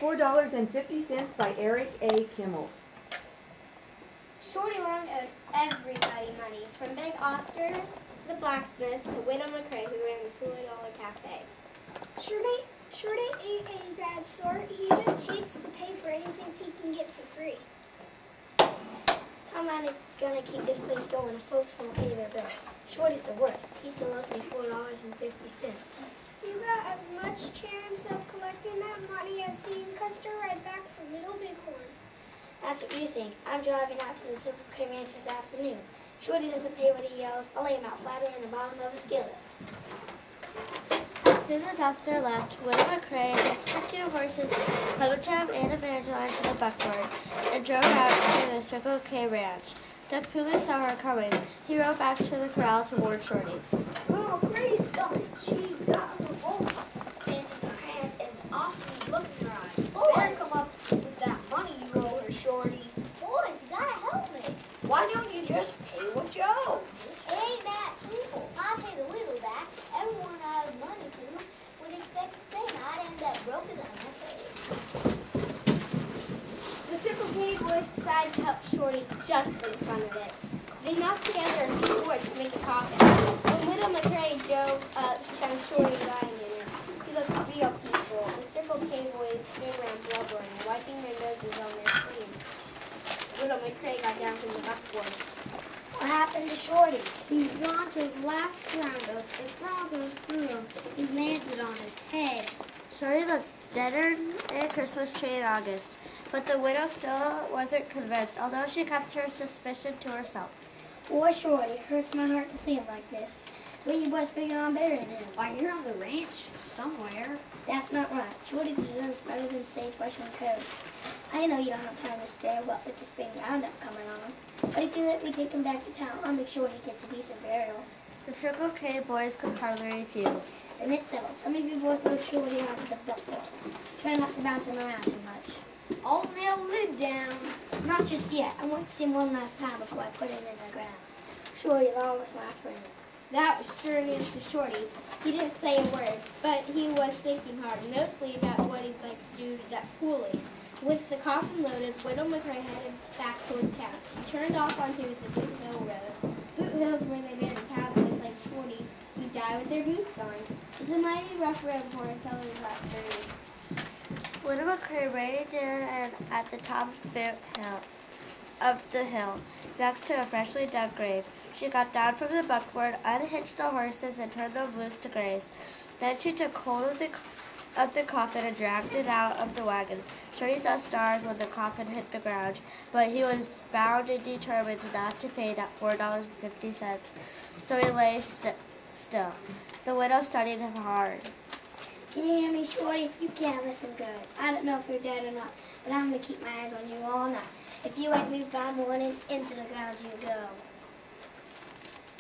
$4.50 by Eric A. Kimmel. Shorty Long owed everybody money, from Big Oscar, the blacksmith, to Widow McCrae, who ran the $2 cafe. Shorty ain't a bad sort. He just hates to pay for anything he can get for free. How am I gonna keep this place going if folks won't pay their bills? Shorty's the worst. He still owes me $4.50. You got as much chance of collecting that money as seeing Custer ride back from Little Bighorn. That's what you think. I'm driving out to the Circle K Ranch this afternoon. Shorty doesn't pay what he yells. I'll lay him out flatter in the bottom of a skillet. As soon as Oscar left, Widow McCrae hitched her 2 horses, Clementine and Evangeline, to the buckboard, and drove out to the Circle K Ranch. Doug Pooley saw her coming. He rode back to the corral to warn Shorty. Oh, Grace coming. She's got her bowl in her hand and awfully looking right. Better come up with that money you owe her, Shorty. Boys, you gotta help me. Why don't you just pay what you owe? It ain't that simple. If I pay the widow back, everyone I owe money to would expect the same. I'd end up broken on this age. The Circle K boys decided to help Shorty just for the fun of it. They knocked together a few boards to make a coffin. When Widow McCrae drove up, she found Shorty lying in it. He looked real peaceful. The Circle K boys stood around blubbering, wiping their noses on their sleeves. Widow McCrae got down from the buckboard. What happened to Shorty? He's gone to the last roundup. The Broncos threw him. He landed on his head. Shorty looked deader than a Christmas tree in August, but the widow still wasn't convinced, although she kept her suspicion to herself. Boy, Shorty, it hurts my heart to see him like this. What you boys figure on burying him? Why, you're on the ranch somewhere. That's not right. Shorty deserves better than sagebrush and codes. I know you don't have time to spare what with the spring roundup coming on. But if you let me take him back to town, I'll make sure he gets a decent burial. The Circle K boys could hardly refuse. Then it's settled. Some of you boys know Shorty onto the buckboard. Try not to bounce him around too much. I'll nail the lid down. Not just yet. I want to see him one last time before I put him in the ground. Shorty Long was my friend. That was sure news to Shorty. He didn't say a word, but he was thinking hard, mostly about what he'd like to do to that Pooley. With the coffin loaded, Widow McCrae headed back towards town. She turned off onto the Boot Hill Road. Boot Hill's where they buried cowboys like Shorty, who died with their boots on. It's a mighty rough road for a fellow last journey. Widow McCrae reined in and at the top of the hill, next to a freshly dug grave. She got down from the buckboard, unhitched the horses, and turned them loose to graze. Then she took hold of the coffin and dragged it out of the wagon. Shorty saw stars when the coffin hit the ground, but he was bound and determined not to pay that $4.50, so he lay still. The widow studied him hard. Can you hear me, Shorty? If you can't, listen good. I don't know if you're dead or not, but I'm going to keep my eyes on you all night. If you ain't moved by morning, into the ground you go.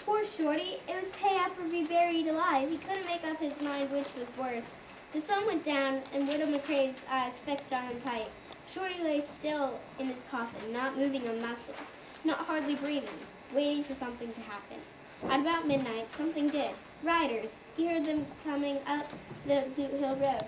Poor Shorty. It was pay after be buried alive. He couldn't make up his mind which was worse. The sun went down, and Widow McCrae's eyes fixed on him tight. Shorty lay still in his coffin, not moving a muscle, not hardly breathing, waiting for something to happen. At about midnight, something did. Riders. He heard them coming up the Boot Hill Road.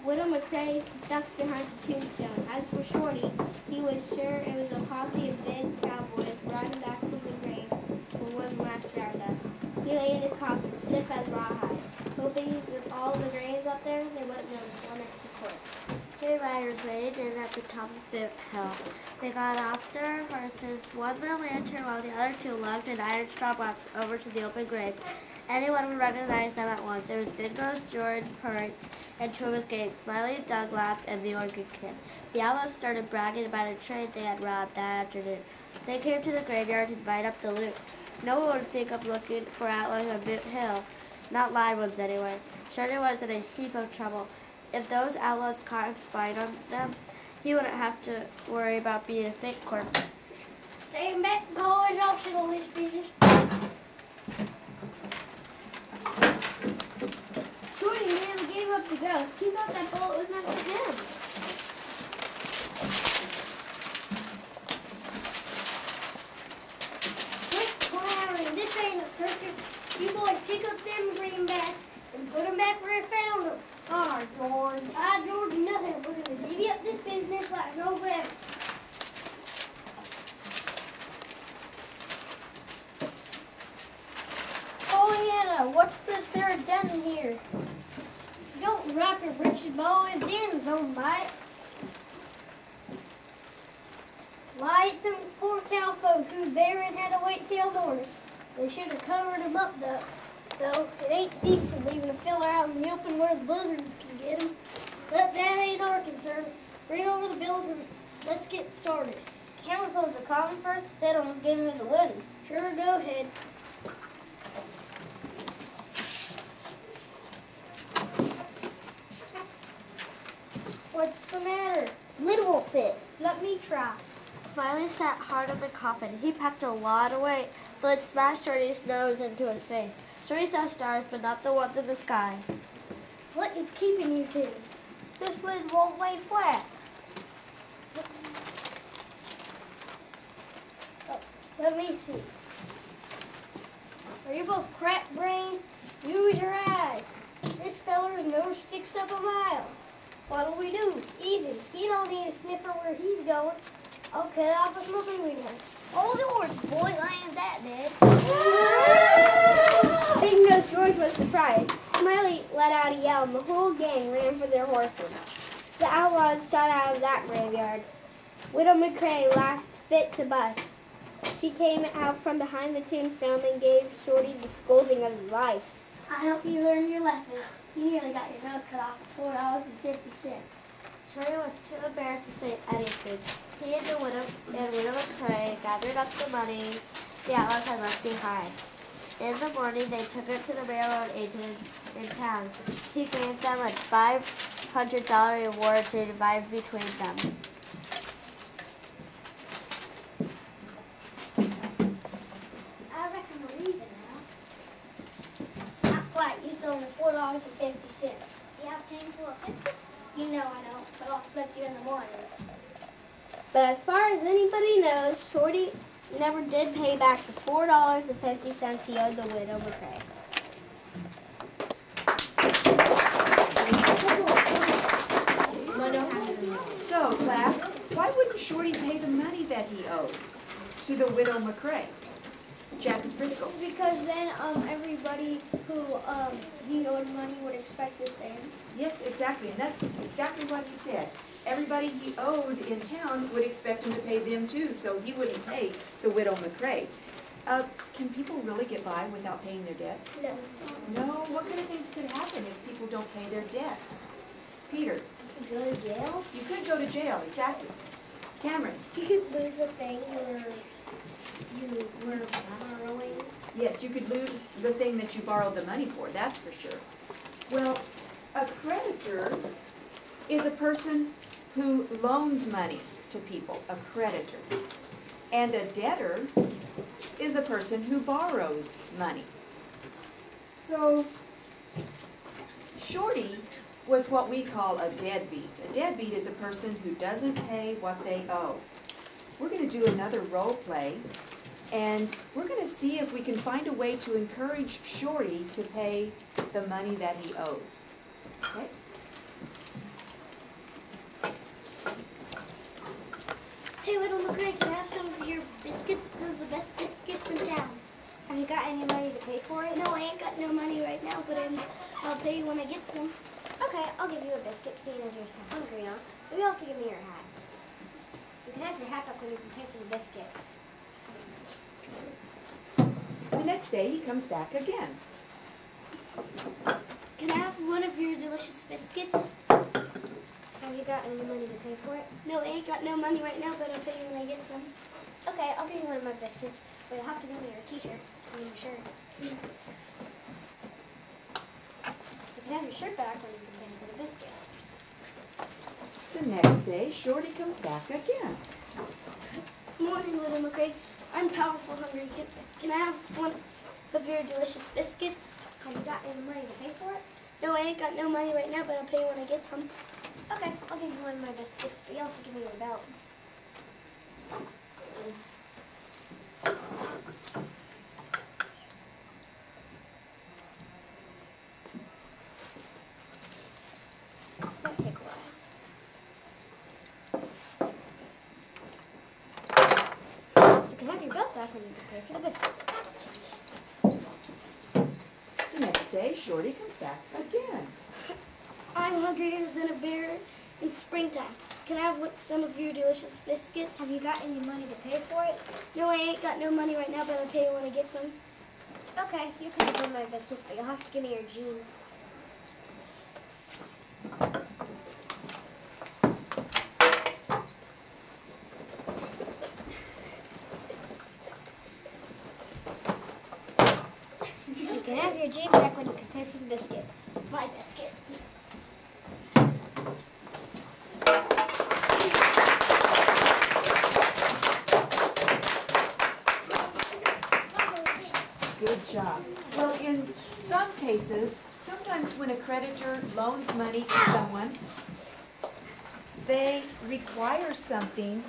Widow McCrae ducked behind the tombstone. As for Shorty, he was sure it was a posse of big cowboys riding back from the grave for one last roundup. He lay in his coffin, stiff as rawhide, hoping with all the graves up there, they wouldn't notice one extra corpse. 3 riders waited in at the top of Boot Hill. They got off their horses, one with a lantern while the other 2 lugged an iron straw box over to the open grave. Anyone would recognize them at once. It was Big Nose, George, Prairie, and 2 of his gang, Smiley, Doug Lapp, and the Organ Kid. The outlaws started bragging about a train they had robbed that afternoon. They came to the graveyard to divide up the loot. No one would think of looking for outlaws on Boot Hill, not live ones anyway. Shorty was in a heap of trouble. If those outlaws caught him spying on them, he wouldn't have to worry about being a fake corpse. Taking back the boys' option on this business. Shorty nearly gave up the ghost. He thought that bullet was meant for him. Quit clowning. This ain't a circus. You boys pick up them greenbacks and Put them back where I found them. Oh, George. George, nothing. We're going to divvy up this business like no rabbit. Pollyanna, what's this there den in here? Don't rock a Richard boy, Den's don't bite. Why, it's some poor cowfolk who's buried had to wait till morning. They should have covered them up, though. It ain't decent leaving a filler out in the open where the buzzards can get him. But that ain't our concern. Bring over the bills and let's get started. Can we close the coffin first? That almost gave me the winds. Sure, go ahead. What's the matter? Lid won't fit. Let me try. Smiley sat hard on the coffin. He packed a lot of weight, so it smashed Shorty's nose into his face. Shorty saw stars, but not the ones in the sky. What is keeping you two? This lid won't lay flat. Let me see. Are you both crack brain? Use your eyes. This feller's nose sticks up a mile. What'll we do? Easy. He don't need a sniffer where he's going. I'll cut off a smoking wheel. Hold the horses, boys. I ain't that dead. Big Nose George was surprised. Smiley let out a yell, and the whole gang ran for their horses. The outlaws shot out of that graveyard. Widow McCrae laughed fit to bust. She came out from behind the tombstone and gave Shorty the scolding of his life. I hope you learned your lesson. You nearly got your nose cut off for $4.50. Shorty was too embarrassed to say anything. He and Widow McCrae gathered up the money the outlaws had left behind. In the morning, they took it to the railroad agent in town. He gave them a $500 reward to divide between them. I reckon we're even now. Not quite. You stole me $4.50. You have change for a 50? You know I don't, but I'll expect you in the morning. But as far as anybody knows, Shorty never did pay back the $4.50 he owed the Widow McCrae. So, class, why wouldn't Shorty pay the money that he owed to the Widow McCrae? Jack Frisco. Because then everybody who he owed money would expect the same. Yes, exactly, and that's exactly what he said. Everybody he owed in town would expect him to pay them too, so he wouldn't pay the Widow McCrae. Can people really get by without paying their debts? No. No, what kind of things could happen if people don't pay their debts? Peter, You go to jail? you could go to jail, exactly. Cameron, You could lose a thing where you were borrowing. yes, you could lose the thing that you borrowed the money for, that's for sure. Well, a creditor is a person who loans money to people, a creditor. And a debtor is a person who borrows money. So, Shorty was what we call a deadbeat. A deadbeat is a person who doesn't pay what they owe. We're going to do another role play, and we're going to see if we can find a way to encourage Shorty to pay the money that he owes. Okay? Hey, Widow McCrae, can I have some of your biscuits? Those are the best biscuits in town. Have you got any money to pay for it? No, I ain't got no money right now, but I'll pay you when I get some. Okay, I'll give you a biscuit, seeing as you're so hungry now. But you'll have to give me your hat. You can have your hat back when you can pay for the biscuit. The next day, he comes back again. Can I have one of your delicious biscuits? Have you got any money to pay for it? No, I ain't got no money right now, but I'll pay you when I get some. Okay, I'll give you one of my biscuits, but you'll have to give me your t-shirt and your shirt. You can have your shirt back when you can pay for the biscuit. The next day, Shorty comes back again. Morning, Widow McCrae. I'm powerful hungry. Can I have one of your delicious biscuits? Have you got any money to pay for it? No, I ain't got no money right now, but I'll pay you when I get some. Okay, I'll give you one of my biscuits, but you'll have to give me your belt. pay for the biscuit. The next day, Shorty comes back again. I'm hungrier than a bear in springtime. Can I have some of your delicious biscuits? Have you got any money to pay for it? No, I ain't got no money right now, but I'll pay you when I get some. Okay, you can have my biscuit, but you'll have to give me your jeans. You can have your jeans back when you can pay for the biscuit. My biscuit. Good job. Well, in some cases, sometimes when a creditor loans money to someone, they require something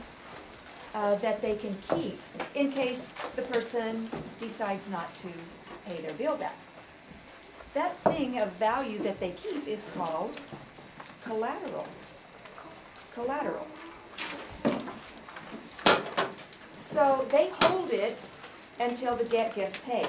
that they can keep in case the person decides not to pay their bill back. That thing of value that they keep is called collateral. Collateral. So they hold it until the debt gets paid.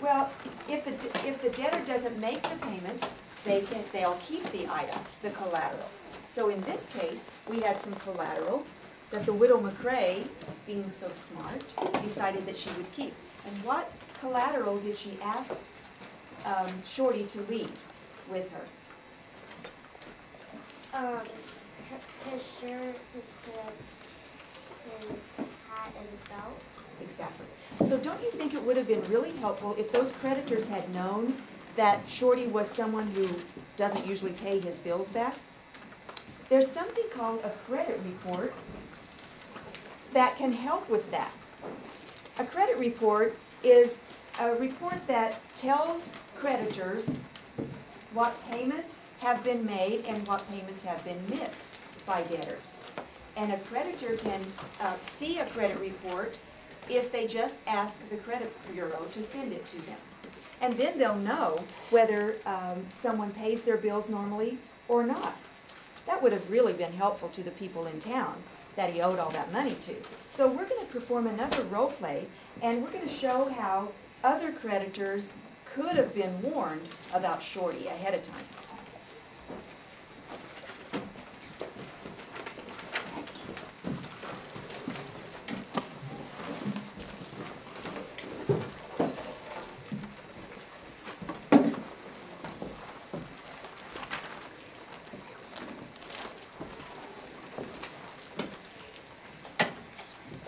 Well, if the debtor doesn't make the payments, they'll keep the item, the collateral. So in this case, we had some collateral that the widow McCrae, being so smart, decided that she would keep. And what collateral did she ask Shorty to leave with her? His shirt, his pants, his hat, and his belt. Exactly. So don't you think it would have been really helpful if those creditors had known that Shorty was someone who doesn't usually pay his bills back? There's something called a credit report that can help with that. A credit report is a report that tells creditors what payments have been made and what payments have been missed by debtors. And a creditor can see a credit report if they just ask the credit bureau to send it to them. And then they'll know whether someone pays their bills normally or not. That would have really been helpful to the people in town that he owed all that money to. So we're going to perform another role play, and we're going to show how other creditors could have been warned about Shorty ahead of time.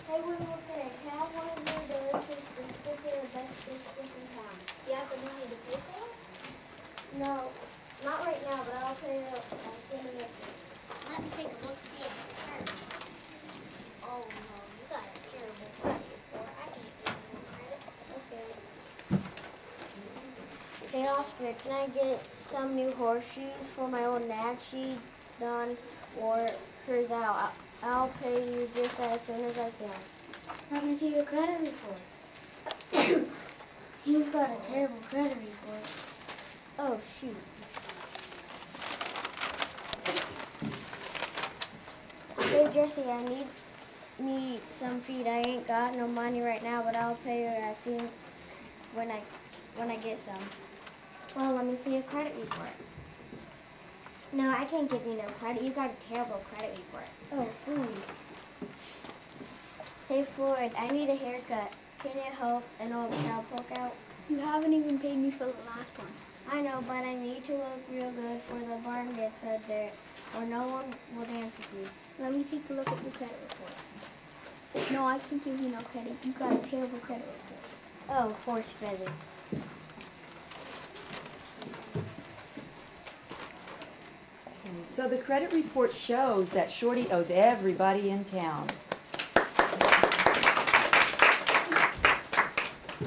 Hey, William, okay, can I have one of your delicious biscuits? They're the best biscuits in town. Do you have the money to pay for it? No, not right now, but I'll pay it as soon as I can. Let me take a look, see if it's hurt. Oh no, you got a terrible credit report. I can't give you no credit. Okay. Hey, Oscar, can I get some new horseshoes for my old nag she done or hers out? I'll pay you just as soon as I can. Let me see your credit report. You've got a terrible credit report. Oh, shoot. Hey, Jesse, I need me some feed. I ain't got no money right now, but I'll pay you as soon when I get some. Well, let me see your credit report. No, I can't give you no credit. You got a terrible credit report. Oh, food. Hey, Floyd, I need a haircut. Can you help an old cow poke out? You haven't even paid me for the last one. I know, but I need to look real good for the barn gets so dirt, or no one will dance with me. Let me take a look at your credit report. No, I can't give you no credit. You got a terrible credit report. Oh, horse feather. So the credit report shows that Shorty owes everybody in town.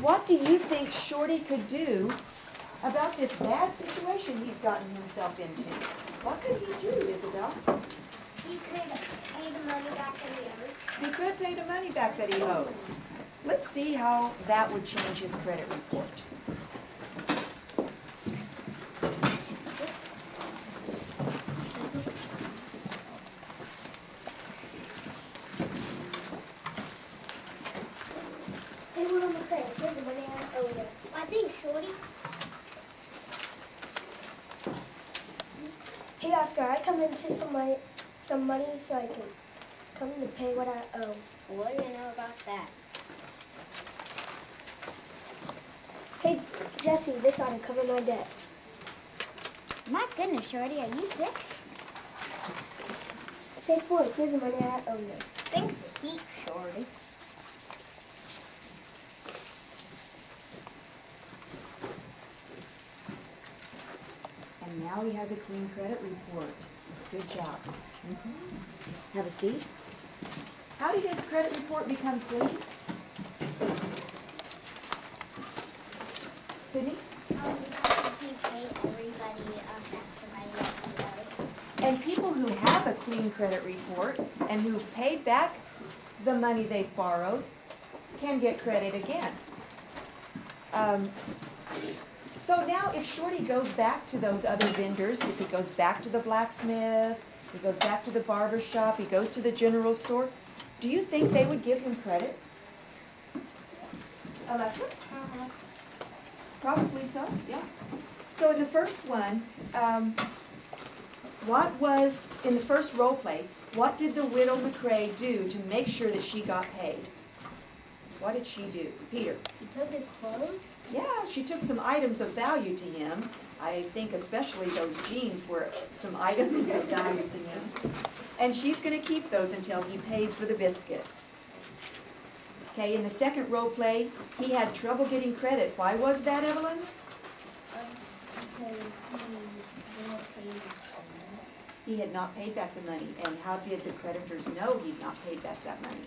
What do you think Shorty could do about this bad situation he's gotten himself into? What could he do, Isabel? He could pay the money back that he owes. He could pay the money back that he owes. Let's see how that would change his credit report. Oscar, I come into some money so I can come to pay what I owe. What do you know about that? Hey, Jesse, this ought to cover my debt. My goodness, Shorty, are you sick? Take 4. Here's the money I owe you. Thanks a heap, Shorty. And now he has a clean credit report. Good job. Have a seat. How did his credit report become clean? Sydney? Because he paid everybody back the money that he owed. And people who have a clean credit report and who've paid back the money they've borrowed can get credit again. So now if Shorty goes back to those other vendors, if he goes back to the blacksmith, he goes back to the barber shop, he goes to the general store, do you think they would give him credit? Alexa? Probably so, yeah. So in the first one, what was, in the first role play, what did the widow McCrae do to make sure that she got paid? What did she do? Peter? He took his clothes? Yeah, she took some items of value to him. I think especially those jeans were some items of value to him. And she's going to keep those until he pays for the biscuits. Okay, in the second role play, he had trouble getting credit. Why was that, Evelyn? Because he didn't pay He had not paid back the money. And how did the creditors know he'd not paid back that money?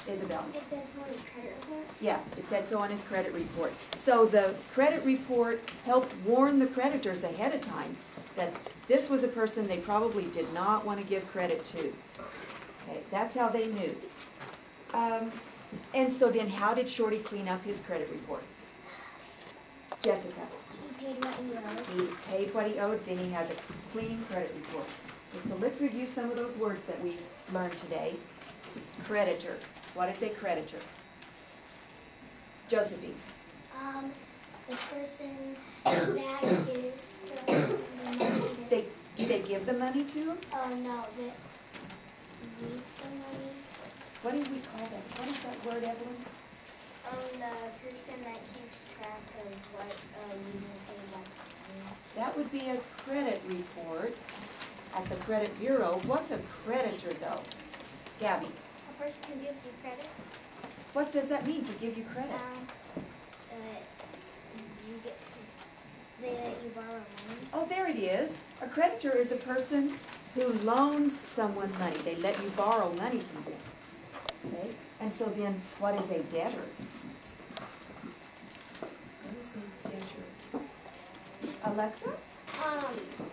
Isabel? It says on his credit report. Yeah, it said so on his credit report. So the credit report helped warn the creditors ahead of time that this was a person they probably did not want to give credit to. Okay, that's how they knew. And so then how did Shorty clean up his credit report? Jessica? He paid what he owed. He paid what he owed, then he has a clean credit report. Okay, so let's review some of those words that we learned today. Creditor. What is a creditor? Josephine? The person that gives the money. Do they give the money to him? Oh, no, that needs the money. What do we call that? What is that word, Evelyn? The person that keeps track of what we need to pay. That would be a credit report at the credit bureau. What's a creditor, though? Gabby? A person who gives you credit. What does that mean, to give you credit? You get to, they let you borrow money. Oh, there it is. A creditor is a person who loans someone money. They let you borrow money from them. Okay? And so then, what is a debtor? What is a debtor? Alexa?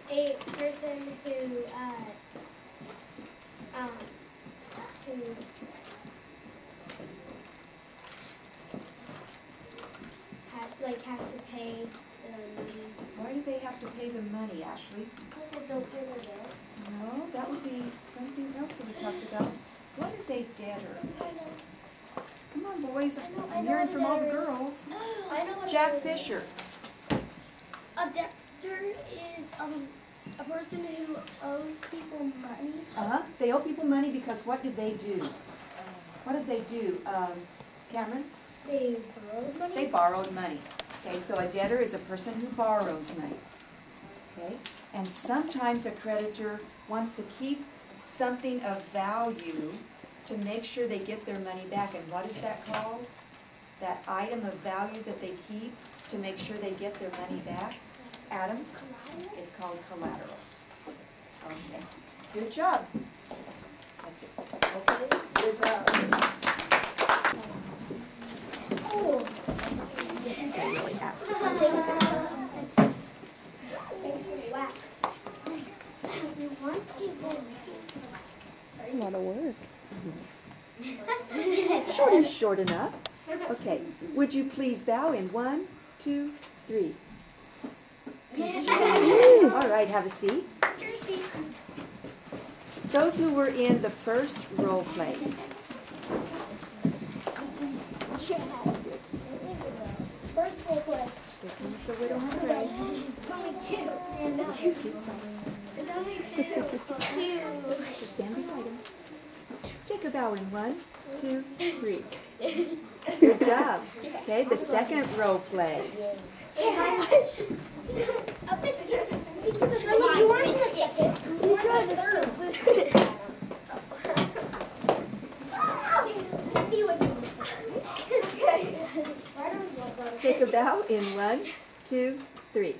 A person who has to pay the money. Why do they have to pay the money, Ashley? Because they don't pay their bills. No, that would be something else that we talked about. What is a debtor? Come on, boys. I'm hearing from all the girls. I know what Jack Fisher. A debtor is a person who owes people money. Uh-huh. They owe people money because what did they do? What did they do? Cameron? They borrowed money. They borrowed money. Okay, so a debtor is a person who borrows money. Okay? And sometimes a creditor wants to keep something of value to make sure they get their money back. And what is that called? That item of value that they keep to make sure they get their money back? Adam? Collateral? It's called collateral. Okay. Good job. That's it. Okay? Good job. Oh. Really asked. Whack. You want to give them A lot of work. Short is short enough. Okay. Would you please bow in 1, 2, 3. All right, have a seat. Those who were in the first role play. First role play. Here comes Is the widow Prairie? It's only two. It's only two. Just stand beside him. Take a bow in 1, 2, 3. Good job. Okay, the second role play. A biscuit. Shirley, you weren't in the second. You were in the third. Cindy was in the second. Take a bow in 1, 2, 3.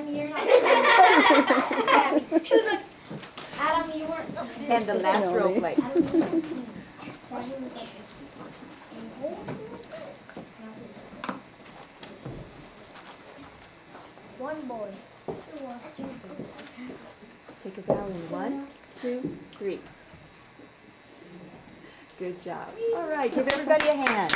You're not. Adam, you weren't. And the last role play. One boy. Take a bow in 1, 2, 3. Good job. All right, give everybody a hand.